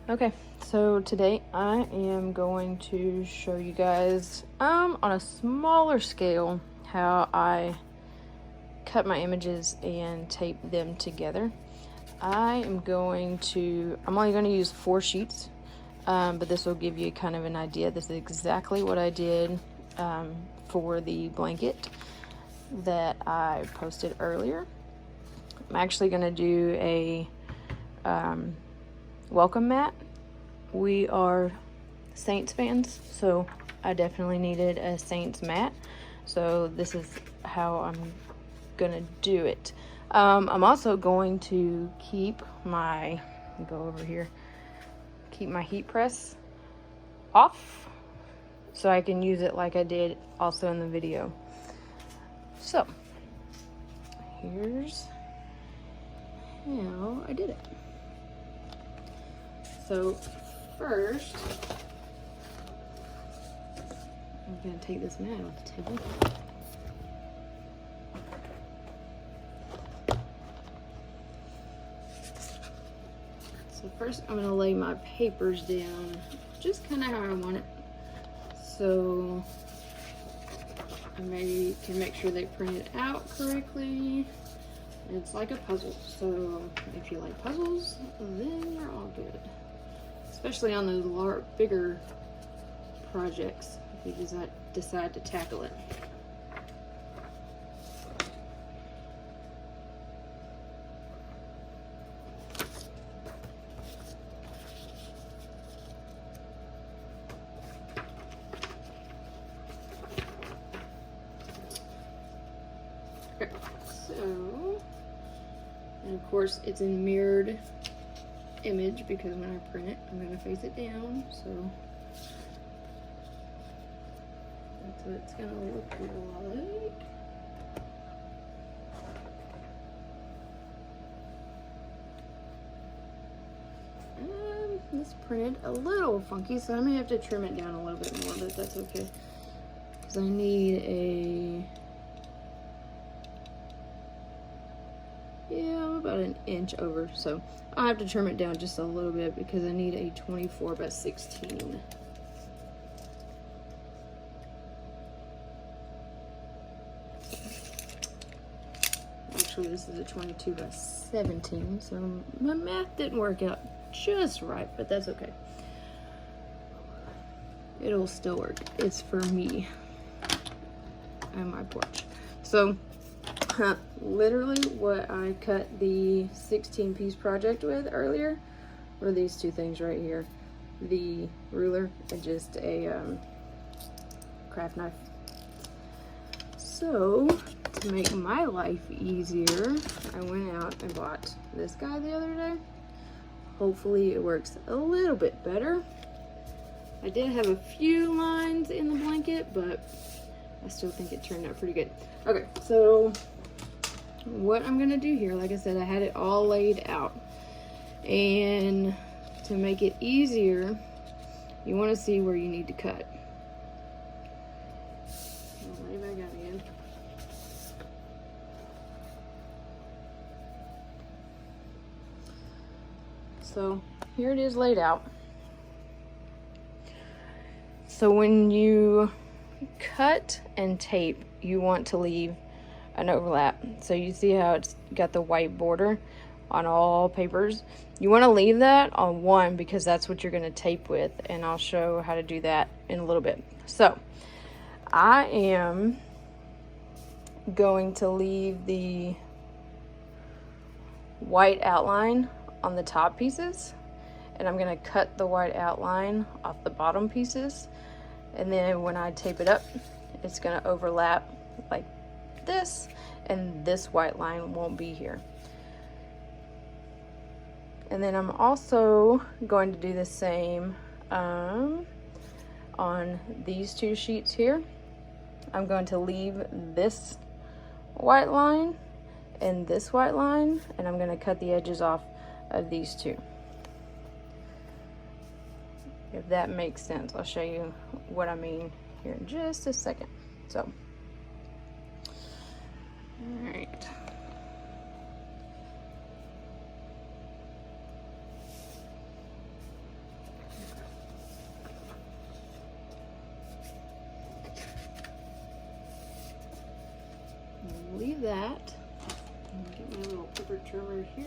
Okay, so today I am going to show you guys on a smaller scale how I cut my images and tape them together. I'm only going to use 4 sheets, but this will give you kind of an idea. This is exactly what I did for the blanket that I posted earlier. I'm actually going to do a welcome mat. We are Saints fans, so I definitely needed a Saints mat. So this is how I'm gonna do it. I'm also going to keep my heat press off so I can use it like I did also in the video. So here's how I did it. So first, I'm gonna take this mat off the table. So first I'm gonna lay my papers down just kind of how I want it. So I can make sure they print it out correctly. It's like a puzzle, so if you like puzzles, then you're all good. Especially on those bigger projects, if you decide to tackle it. Okay, so, and of course it's in mirrored image because when I print it, I'm going to face it down, so that's what it's going to look like. This printed a little funky, so I may have to trim it down a little bit more, but that's okay. Because I need about an inch over, so I'll have to trim it down just a little bit because I need a 24 by 16. Actually, this is a 22 by 17, so my math didn't work out just right, but that's okay. It'll still work. It's for me and my porch. So literally what I cut the 16-piece project with earlier were these two things right here. The ruler and just a craft knife. So to make my life easier, I went out and bought this guy the other day. Hopefully it works a little bit better. I did have a few lines in the blanket, but I still think it turned out pretty good. Okay, so what I'm gonna do here, like I said, I had it all laid out. And to make it easier, you wanna see where you need to cut. I'll lay back out again. So here it is laid out. So when you cut and tape, you want to leave an overlap. So you see how it's got the white border on all papers. You want to leave that on one because that's what you're going to tape with, and I'll show how to do that in a little bit. So I am going to leave the white outline on the top pieces, and I'm going to cut the white outline off the bottom pieces, and then when I tape it up, it's going to overlap like this, and this white line won't be here. And then I'm also going to do the same on these two sheets here. I'm going to leave this white line and this white line, and I'm going to cut the edges off of these two. If that makes sense, I'll show you what I mean here in just a second. So, all right. that. Get my little paper trimmer here.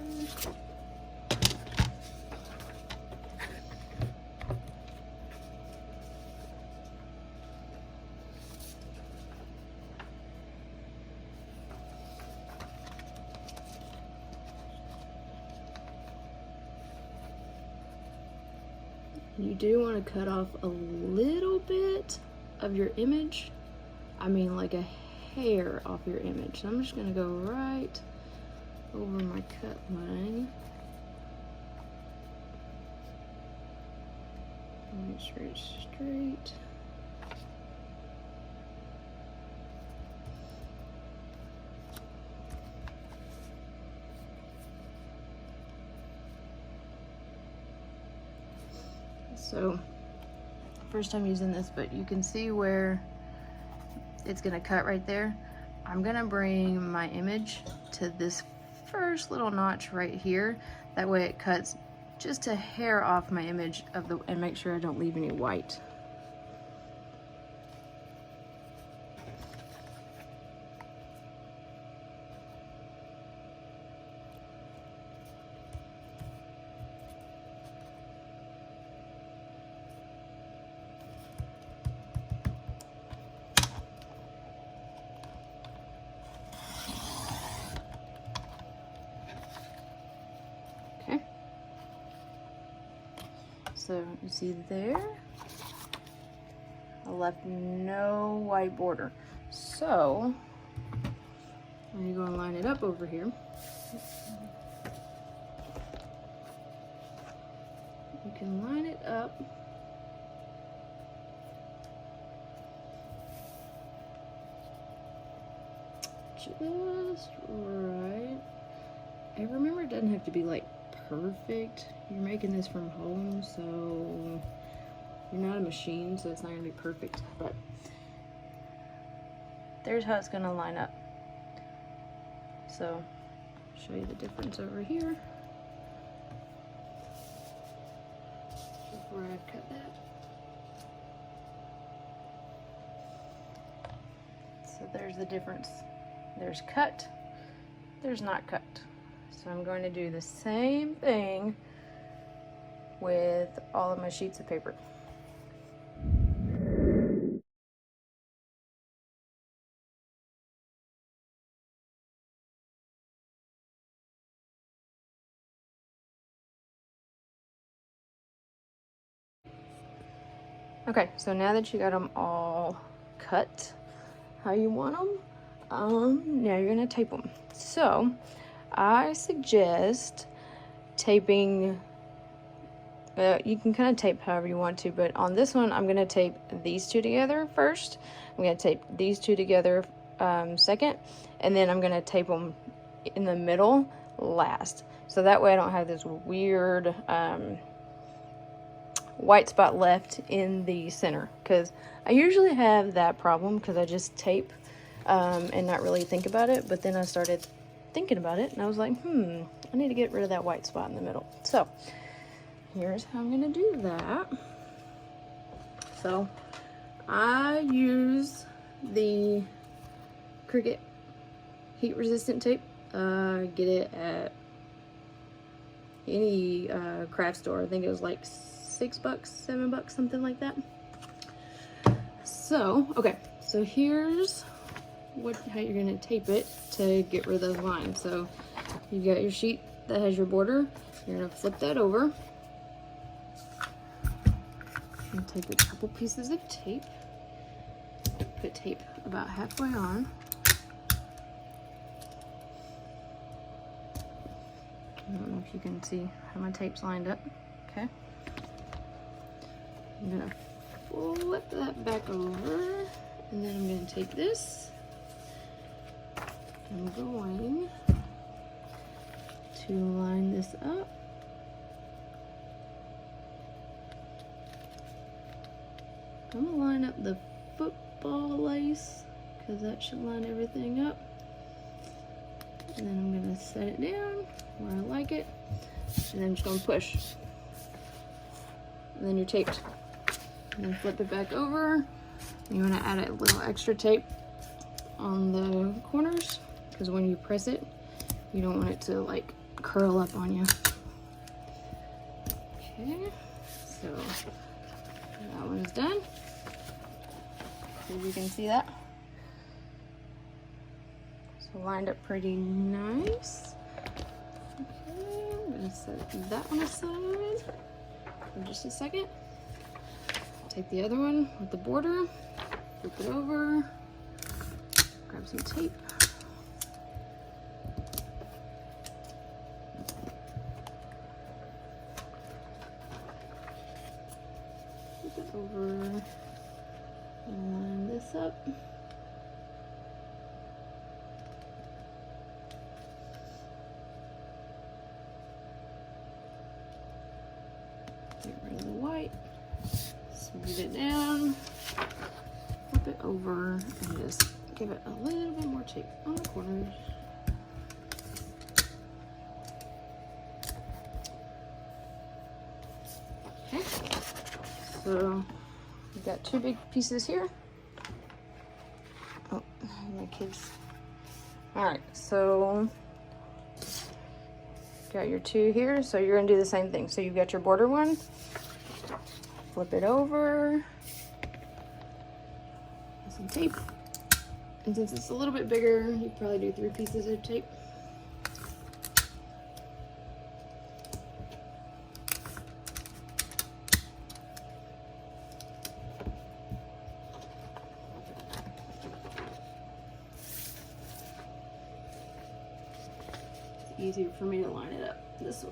You do want to cut off a little bit of your image. I mean, like a hair off your image. So I'm just going to go right over my cut line. Make sure it's straight. So, first time using this, but you can see where it's gonna cut right there. I'm gonna bring my image to this first little notch right here. That way it cuts just a hair off my image of the, and make sure I don't leave any white. So you see there, I left no white border. So I'm gonna go and line it up over here. You can line it up just right. And remember, it doesn't have to be like perfect. You're making this from home, so you're not a machine, so it's not gonna be perfect, but there's how it's gonna line up. So show you the difference over here before I cut that. So there's the difference. There's cut, there's not cut. So I'm going to do the same thing with all of my sheets of paper. Okay, so now that you got them all cut how you want them, now you're gonna tape them. So I suggest taping, you can kind of tape however you want to, but on this one, I'm going to tape these two together first. I'm going to tape these two together second, and then I'm going to tape them in the middle last. So that way I don't have this weird white spot left in the center, because I usually have that problem because I just tape and not really think about it. But then I started thinking about it and I was like, I need to get rid of that white spot in the middle. So here's how I'm gonna do that. So I use the Cricut heat resistant tape. Get it at any craft store. I think it was like $6, $7, something like that. So okay, so here's how you're gonna tape it to get rid of those lines. So you got your sheet that has your border. You're gonna flip that over and take a couple pieces of tape. Put tape about halfway on. I don't know if you can see how my tape's lined up. Okay. I'm gonna flip that back over, and then I'm gonna take this. I'm going to line this up. I'm gonna line up the football lace because that should line everything up. And then I'm gonna set it down where I like it, and then I'm just gonna push. And then you're taped. And then flip it back over. You wanna add a little extra tape on the corners. because when you press it, you don't want it to like curl up on you. Okay, so that one is done. So you can see that. So lined up pretty nice. Okay, I'm gonna set that one aside for just a second. Take the other one with the border, flip it over, grab some tape. Flip it over and line this up. Get rid of the white, smooth it down, flip it over, and just give it a little bit more tape on the corners. Okay, so we've got two big pieces here. Oh, my kids. All right, so got your two here, so you're gonna do the same thing. So you've got your border one, flip it over, some tape, and since it's a little bit bigger, you probably do 3 pieces of tape. Easier for me to line it up this way.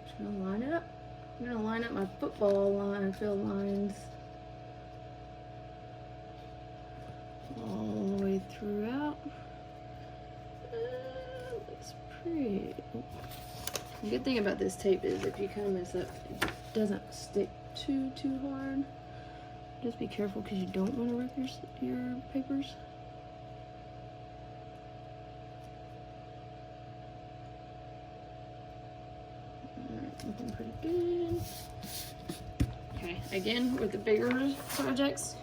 Just gonna line it up. I'm gonna line up my football line, field lines all the way throughout. Looks pretty. The good thing about this tape is if you kind of mess up, it doesn't stick too hard. Just be careful because you don't want to rip your papers. Looking pretty good. Okay, again, with the bigger projects,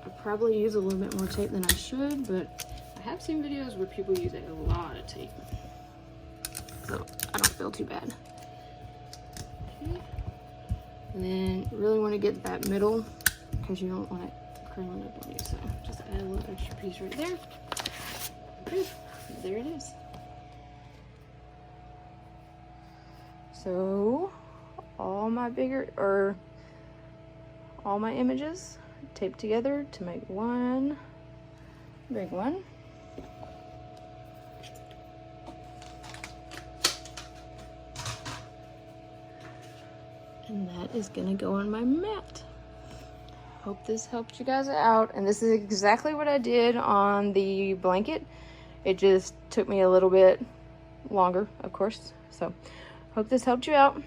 I probably use a little bit more tape than I should, but I have seen videos where people use a lot of tape, so I don't feel too bad. Okay. And then you really want to get that middle because you don't want it curling up on you, so just add a little extra piece right there. Okay, there it is. So all my images taped together to make one big one. And that is gonna go on my mat. Hope this helped you guys out. And this is exactly what I did on the blanket. It just took me a little bit longer, of course. So hope this helped you out.